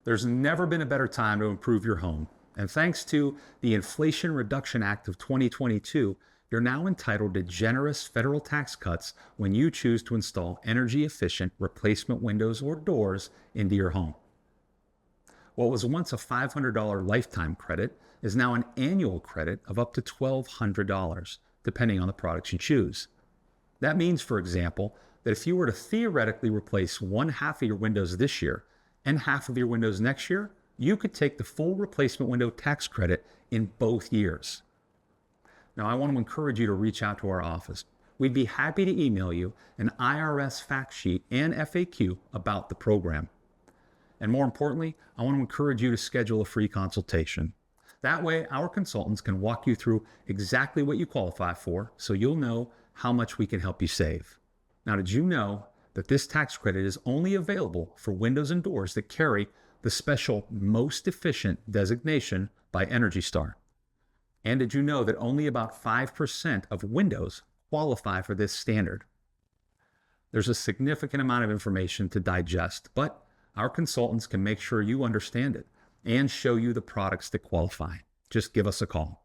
There's never been a better time to improve your home. And thanks to the Inflation Reduction Act of 2022, you're now entitled to generous federal tax cuts when you choose to install energy efficient replacement windows or doors into your home. What was once a $500 lifetime credit is now an annual credit of up to $1,200, depending on the products you choose. That means, for example, that if you were to theoretically replace one half of your windows this year and half of your windows next year, you could take the full replacement window tax credit in both years. Now, I want to encourage you to reach out to our office. We'd be happy to email you an IRS fact sheet and FAQ about the program. And more importantly, I want to encourage you to schedule a free consultation. That way, our consultants can walk you through exactly what you qualify for, so you'll know how much we can help you save. Now, did you know that this tax credit is only available for windows and doors that carry the special Most Efficient designation by Energy Star? And did you know that only about 5% of windows qualify for this standard? There's a significant amount of information to digest, but our consultants can make sure you understand it and show you the products that qualify. Just give us a call.